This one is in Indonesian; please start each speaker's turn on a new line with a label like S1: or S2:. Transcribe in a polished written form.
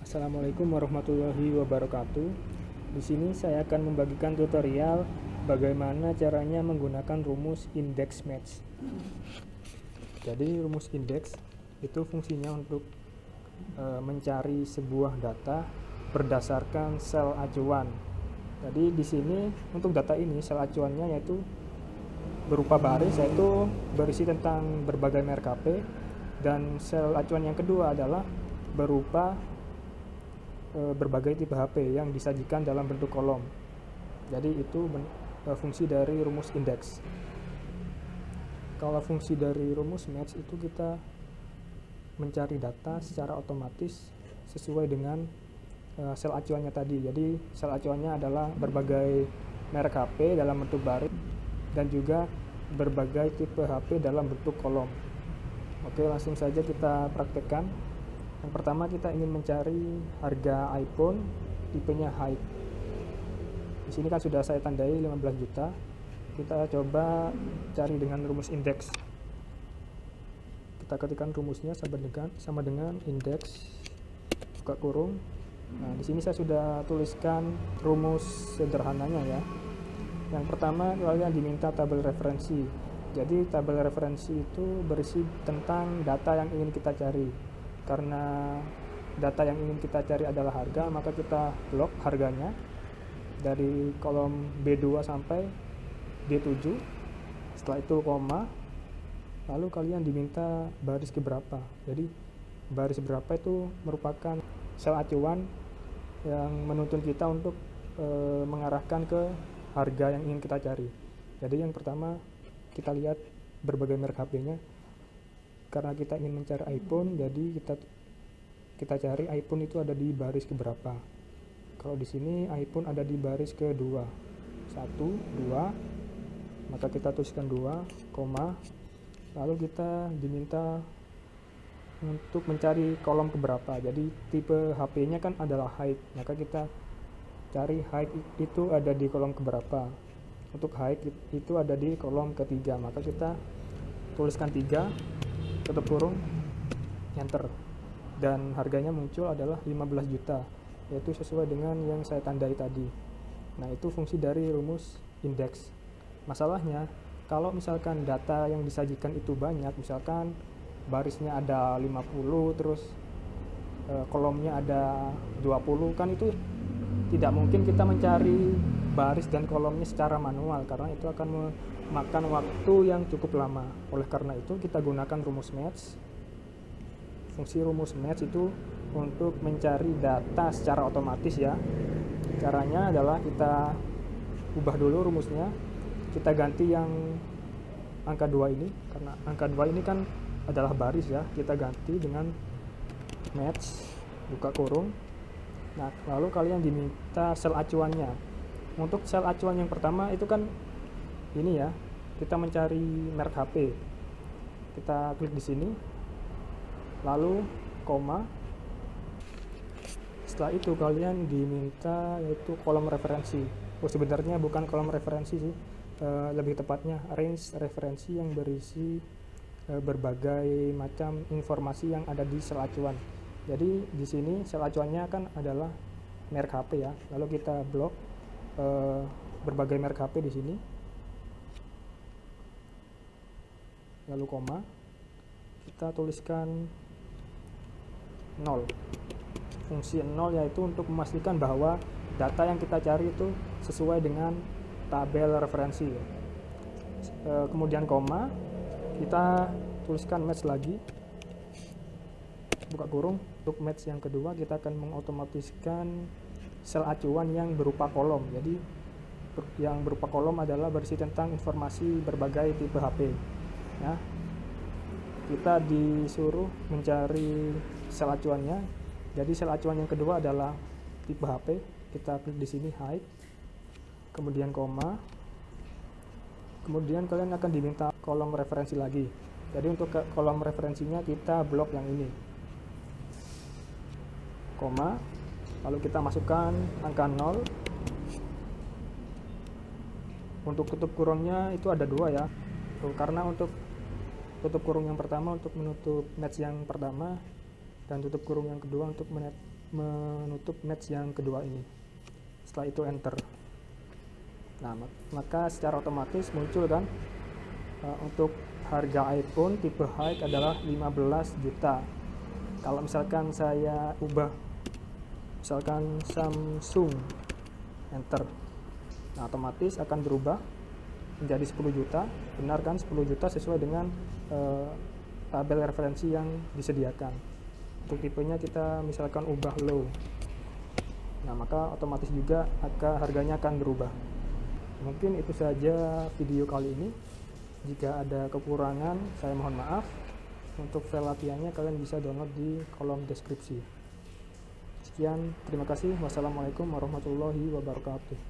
S1: Assalamualaikum warahmatullahi wabarakatuh. Di sini saya akan membagikan tutorial bagaimana caranya menggunakan rumus index match. Jadi rumus index itu fungsinya untuk mencari sebuah data berdasarkan sel acuan. Jadi di sini untuk data ini sel acuannya yaitu berupa baris, yaitu berisi tentang berbagai merek HP, dan sel acuan yang kedua adalah berupa berbagai tipe HP yang disajikan dalam bentuk kolom. Jadi itu fungsi dari rumus index. Kalau fungsi dari rumus match itu kita mencari data secara otomatis sesuai dengan sel acuannya tadi. Jadi sel acuannya adalah berbagai merek HP dalam bentuk baris dan juga berbagai tipe HP dalam bentuk kolom. Oke, langsung saja kita praktekkan. Yang pertama kita ingin mencari harga iPhone tipenya high. Di sini kan sudah saya tandai 15 juta. Kita coba cari dengan rumus index. Kita ketikkan rumusnya sama dengan index buka kurung. Nah, di sini saya sudah tuliskan rumus sederhananya ya. Yang pertama kalian diminta tabel referensi. Jadi tabel referensi itu berisi tentang data yang ingin kita cari. Karena data yang ingin kita cari adalah harga, maka kita blok harganya dari kolom B2 sampai B7. Setelah itu koma, lalu kalian diminta baris keberapa. Jadi baris berapa itu merupakan sel acuan yang menuntun kita untuk mengarahkan ke harga yang ingin kita cari. Jadi yang pertama kita lihat berbagai merek HP-nya. Karena kita ingin mencari iPhone, jadi kita cari iPhone itu ada di baris keberapa. Kalau di sini iPhone ada di baris kedua, 1, 2, maka kita tuliskan 2, koma. Lalu kita diminta untuk mencari kolom keberapa. Jadi tipe HP-nya kan adalah high, maka kita cari high itu ada di kolom keberapa. Untuk high itu ada di kolom ketiga, maka kita tuliskan 3, tutup kurung, enter, dan harganya muncul adalah 15 juta, yaitu sesuai dengan yang saya tandai tadi. Nah, itu fungsi dari rumus index. Masalahnya kalau misalkan data yang disajikan itu banyak, misalkan barisnya ada 50 terus kolomnya ada 20, kan itu tidak mungkin kita mencari baris dan kolomnya secara manual karena itu akan memakan waktu yang cukup lama. Oleh karena itu kita gunakan rumus match. Fungsi rumus match itu untuk mencari data secara otomatis ya. Caranya adalah kita ubah dulu rumusnya. Kita ganti yang angka 2 ini, karena angka 2 ini kan adalah baris ya. Kita ganti dengan match buka kurung. Nah, lalu kalian diminta sel acuannya. Untuk sel acuan yang pertama itu kan ini ya, kita mencari merek HP. Kita klik di sini, lalu koma. Setelah itu kalian diminta yaitu kolom referensi. Sebenarnya bukan kolom referensi sih, lebih tepatnya range referensi yang berisi berbagai macam informasi yang ada di sel acuan. Jadi di sini sel acuannya kan adalah merek HP ya. Lalu kita blok berbagai merek HP di sini, lalu koma, kita tuliskan 0. Fungsi 0 yaitu untuk memastikan bahwa data yang kita cari itu sesuai dengan tabel referensi. Kemudian koma, kita tuliskan match lagi, buka kurung. Untuk match yang kedua kita akan mengotomatiskan sel acuan yang berupa kolom. Jadi yang berupa kolom adalah berisi tentang informasi berbagai tipe HP ya. Kita disuruh mencari sel acuannya. Jadi sel acuan yang kedua adalah tipe HP. Kita klik di sini high, kemudian koma, kemudian kalian akan diminta kolom referensi lagi. Jadi untuk kolom referensinya kita blok yang ini, koma, lalu kita masukkan angka 0. Untuk tutup kurungnya itu ada 2 ya, karena untuk tutup kurung yang pertama untuk menutup match yang pertama, dan tutup kurung yang kedua untuk menutup match yang kedua ini. Setelah itu enter. Nah, maka secara otomatis muncul kan untuk harga iPhone tipe high adalah 15 juta. Kalau misalkan saya ubah misalkan Samsung, enter, nah otomatis akan berubah menjadi 10 juta. Benar kan, 10 juta sesuai dengan tabel referensi yang disediakan. Untuk tipenya kita misalkan ubah low, nah maka otomatis juga harganya akan berubah. Mungkin itu saja video kali ini. Jika ada kekurangan, saya mohon maaf. Untuk file latihannya kalian bisa download di kolom deskripsi. Sekian, terima kasih. Wassalamualaikum warahmatullahi wabarakatuh.